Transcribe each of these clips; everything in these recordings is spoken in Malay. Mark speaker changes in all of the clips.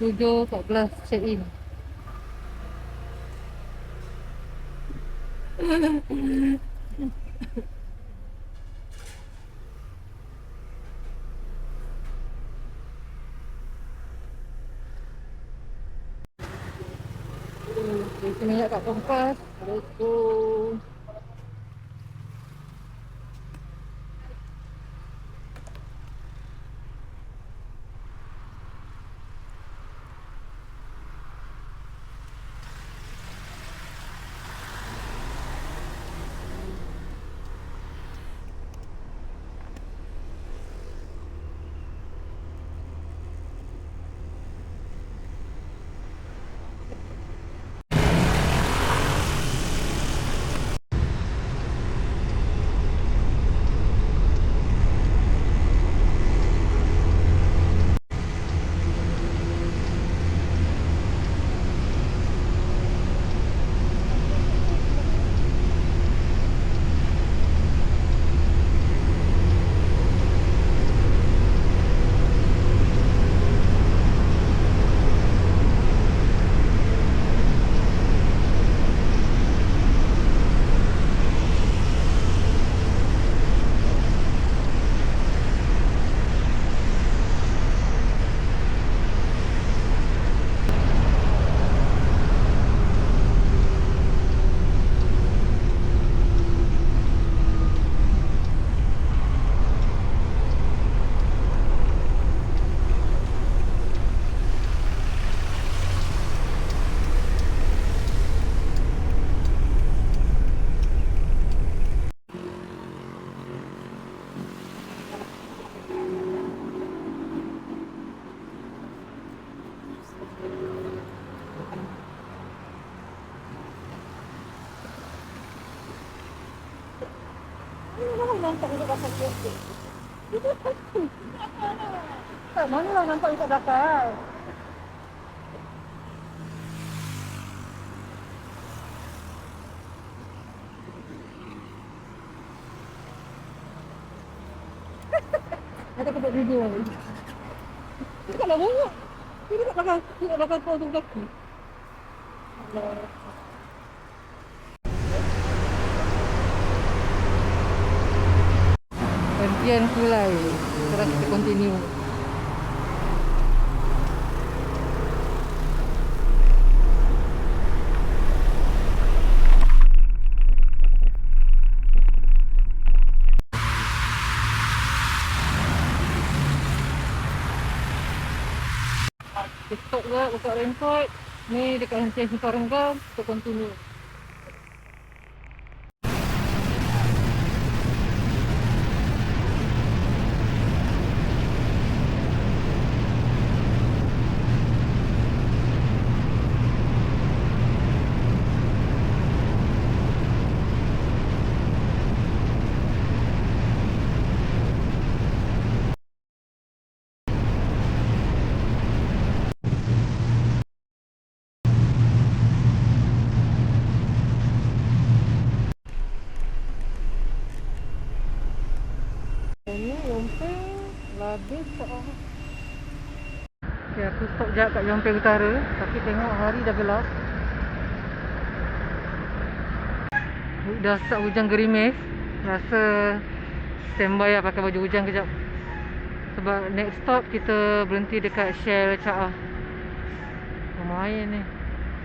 Speaker 1: 7.14 check in. Isi minyak kat Kompas. Let's go. Nampak dekat belakang kereta. Tak mana lah nampak dekat belakang. Ada kebut video ni. Dekatlah banyak. Dia dekat belakang. Dekat belakang kau tu kaki. Allah. Gantian Kulai. Sekarang kita continue. Kita stop ke buka raincoat. Ni dekat hentian Simpang Renggam. Kita continue. Ini Yompeng Labis tak ah. Okay, aku stop sekejap kat Yompeng Utara. Tapi tengok hari dah gelap. Dah start hujan gerimis. Rasa standby lah pakai baju hujan kejap. Sebab next stop kita berhenti dekat Shell Caah. Lumayan ni.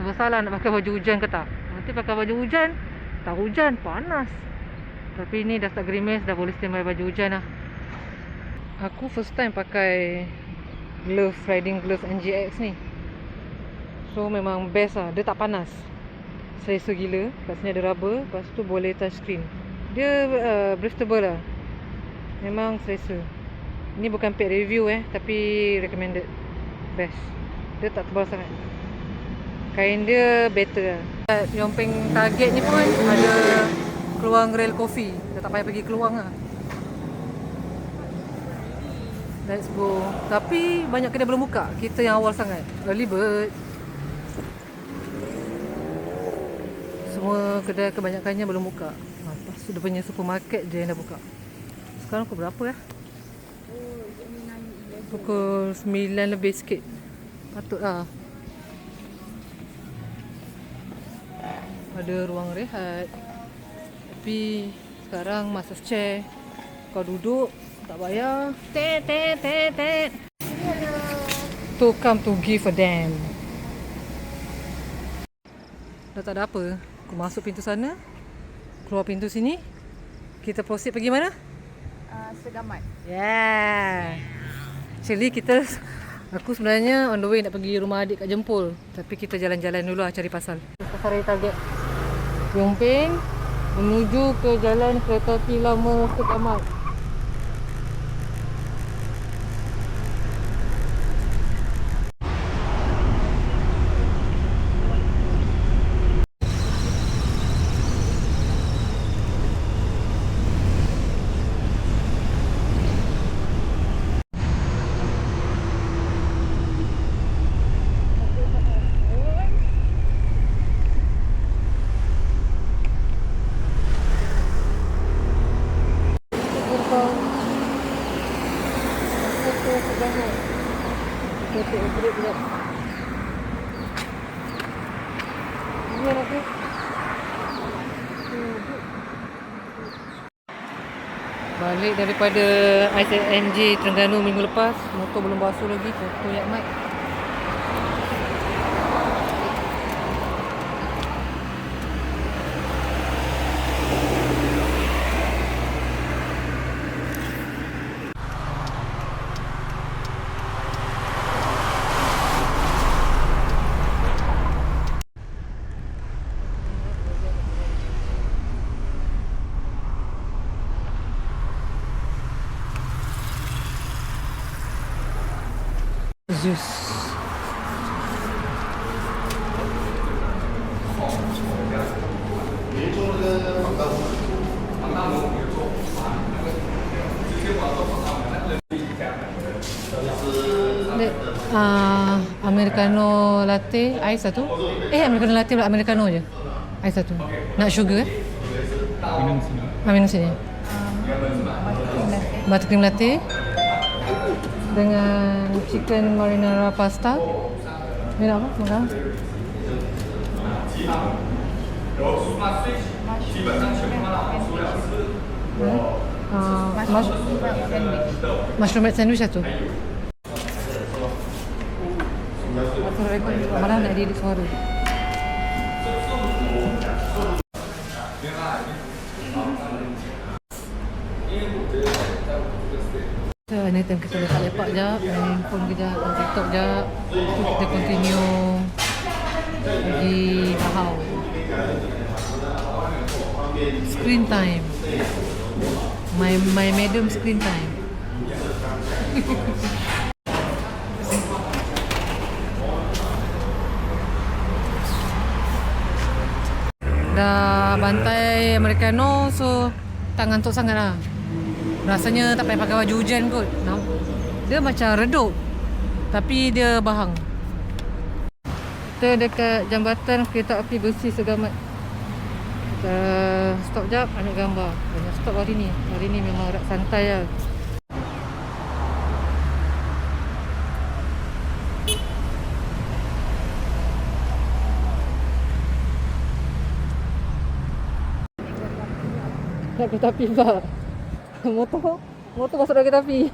Speaker 1: Sebab salah nak pakai baju hujan ke tak. Nanti pakai baju hujan, tak hujan, panas. Tapi ni dah start gerimis, dah boleh standby baju hujan lah. Aku first time pakai glove, riding glove NGX ni. So memang best lah, dia tak panas. Selesa gila. Kat sini ada rubber, lepas tu boleh touch screen. Dia breathable lah. Memang selesa. Ni bukan paid review tapi recommended. Best. Dia tak tebal sangat. Kain dia better lah. Yompeng Target ni pun ada Keluang Rail Coffee. Dah tak payah pergi Keluang lah. Let's go. Tapi banyak kedai belum buka. Kita yang awal sangat. Early bird. Semua kedai kebanyakannya belum buka. Lepas tu dia punya supermarket je yang dah buka. Sekarang pukul berapa ya? Pukul 9 lebih sikit. Patutlah. Ada ruang rehat. Tapi sekarang masa chair. Kau duduk, tak bayar. Tet. To come to give a damn. Dah tak ada apa. Aku masuk pintu sana, keluar pintu sini. Kita proceed pergi mana?
Speaker 2: Segamat.
Speaker 1: Yeah. Actually aku sebenarnya on the way nak pergi rumah adik kat Jempol. Tapi kita jalan-jalan dulu lah cari pasal. Kita cari target Yung Ping menuju ke jalan kereta api lama Segamat. Balik daripada ICMJ Terengganu minggu lepas, motor belum basuh lagi. Kotor yak mat. Zeus. Americano latte, ais satu. Americano latte pula, Americano je. Ais satu. Nak sugar? Minum sini. Buttercream latte dengan chicken marinara pasta. Ni nak apa? Makan. Mushroom bread sandwich satu. Aku rekod malah nak edit suara. Anytime kita lepak jap, main handphone kejap, main TikTok jap. Kita continue pergi Bahau. Screen time. My madam screen time. Dah bantai Americano, so tak ngantuk sangat lah. Rasanya tak payah pakai baju hujan kot. Dia macam redup, tapi dia bahang. Kita dekat jambatan kereta api besi Segamat. Kita stop jap, ambil gambar. Banyak stop hari ni. Hari ni memang rak santai lah. Nak kereta api pak. Motor masuk dalam kereta api.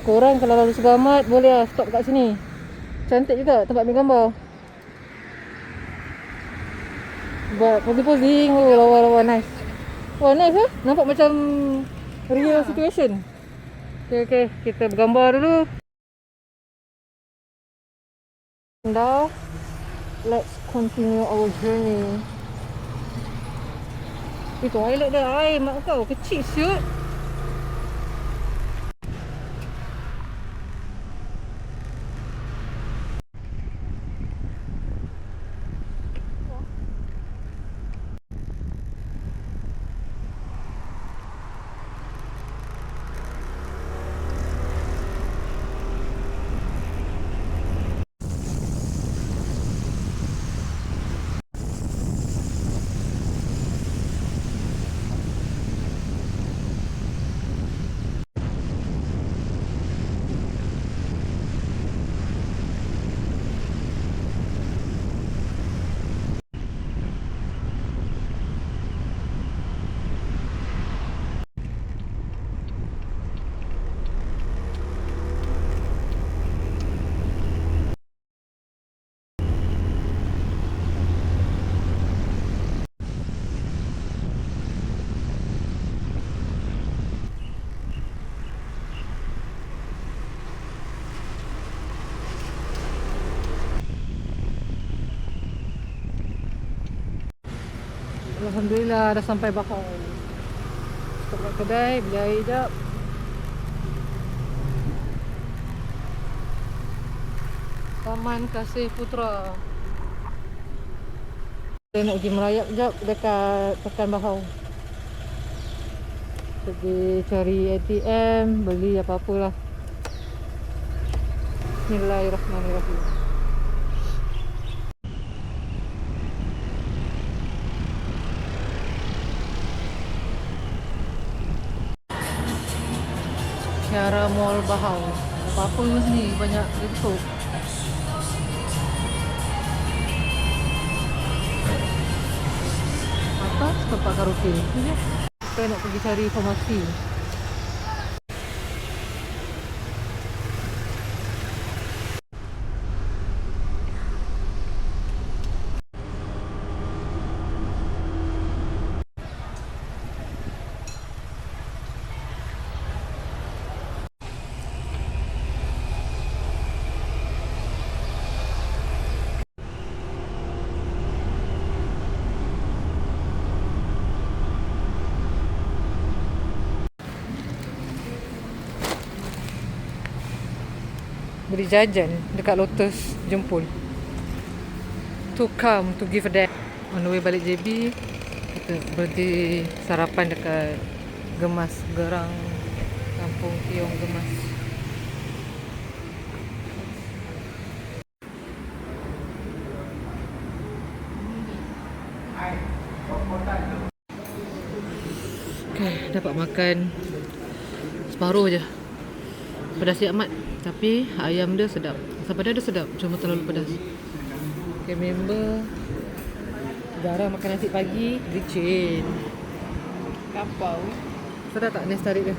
Speaker 1: Korang kalau lalu Segamat boleh lah stop kat sini. Cantik juga tempat ambil gambar. Buat posing-posing. Lawa-lawa nice. Wah nice lah. Nampak macam real situation. Okay, kita bergambar dulu. Dah. Let's continue our journey. Toilet dah. Air mak kau kecil siut. Alhamdulillah dah sampai Bahau. Stop kat kedai, beli air sekejap. Taman Kasih Putra. Saya nak pergi merayap sekejap dekat Pekan Bahau. Pergi cari ATM, beli apa-apalah. Bismillahirrahmanirrahim. Kiara Mall Bahau. Apa-apa sini banyak tutup. Atas tempat karaoke. Kita nak pergi cari formasi. Beli jajan dekat Lotus Jempol. To come to give a damn. On the way balik JB, kita berhenti sarapan dekat Gemas, Gerang Kampung Tiong Gemas. Okay, dapat makan separuh je. Pedas amat. Tapi ayam dia sedap. Asam pedas dia sedap, cuma terlalu pedas. Okay, member jarang makan nasi pagi, licin.
Speaker 2: Kapau.
Speaker 1: Sedap tak nasi tarik dia?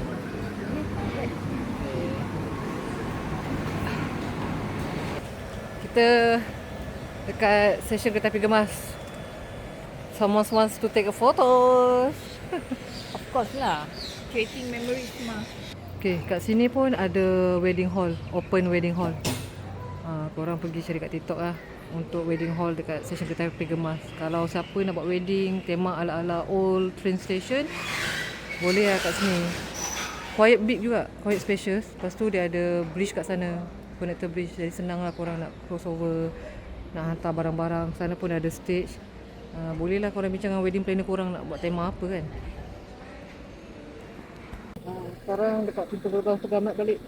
Speaker 1: Kita dekat stesen kereta api Gemas. Someone wants to take a photo.
Speaker 2: Of course lah. Creating memories mah.
Speaker 1: Okay, kat sini pun ada wedding hall, open wedding hall. Korang pergi cari kat TikTok lah untuk wedding hall dekat stesen kereta api Gemas. Kalau siapa nak buat wedding tema ala-ala old train station, boleh lah kat sini. Quiet big juga, quiet spacious. Lepas tu dia ada bridge kat sana, connector bridge. Jadi senang lah korang nak crossover, nak hantar barang-barang. Sana pun ada stage. Boleh lah korang bincang dengan wedding planner korang nak buat tema apa kan. Sekarang dekat pintu gerbang Segamat balik.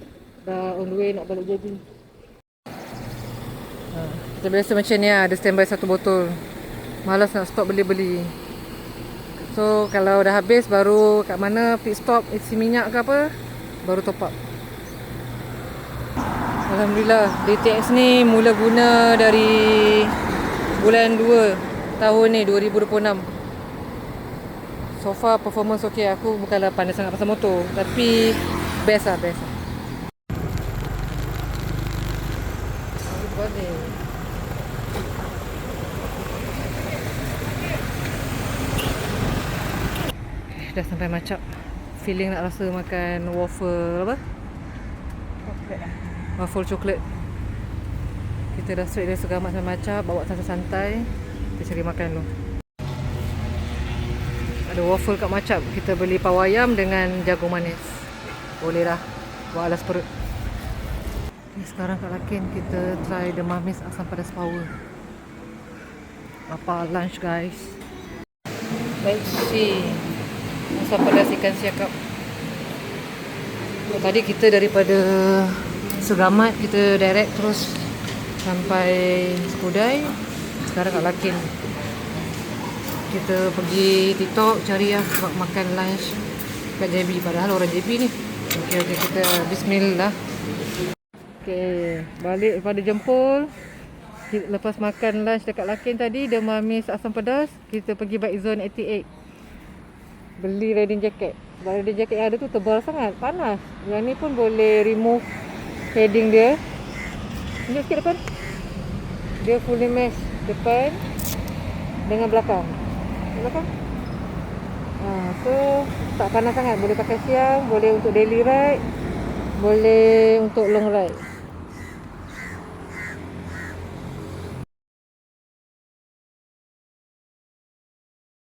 Speaker 1: Dah on the way nak balik JB. Kita biasa macam ni lah, ada standby satu botol. Malas nak stop beli-beli. So kalau dah habis baru kat mana pit stop isi minyak ke apa, baru top up. Alhamdulillah DTX ni mula guna dari bulan 2 tahun ni 2026. So far performance okey. Aku bukanlah pandai sangat pasal motor, tapi best lah, best lah. Dah sampai Macap. Feeling nak rasa makan waffle apa? Waffle coklat. Kita dah straight dari Segamat sampai Macap, bawa santai-santai. Kita cari makan dulu. Ada waffle kat Macap. Kita beli pau ayam dengan jagung manis. Boleh dah buat alas perut. Sekarang kat Lakin kita try the Mamis asam pedas power. Apa lunch guys? Let's see. Asam pedas ikan siakap. Tadi kita daripada Segamat kita direct terus sampai Skudai. Sekarang kat Lakin kita pergi TikTok cari lah buat makan lunch kat JB. Padahal orang JB ni. Okay, kita bismillah. Okay, balik daripada Jempol. Lepas makan lunch dekat Lakin tadi, The Mamis asam pedas, kita pergi Bike Zone 88. Beli riding jacket. Sebab riding jacket yang ada tu tebal sangat, panas. Yang ni pun boleh remove padding dia. Tunjuk sikit depan. Dia fully mesh depan dengan belakang. Belakang. So tak panas sangat. Boleh pakai siang, boleh untuk daily ride, boleh untuk long ride.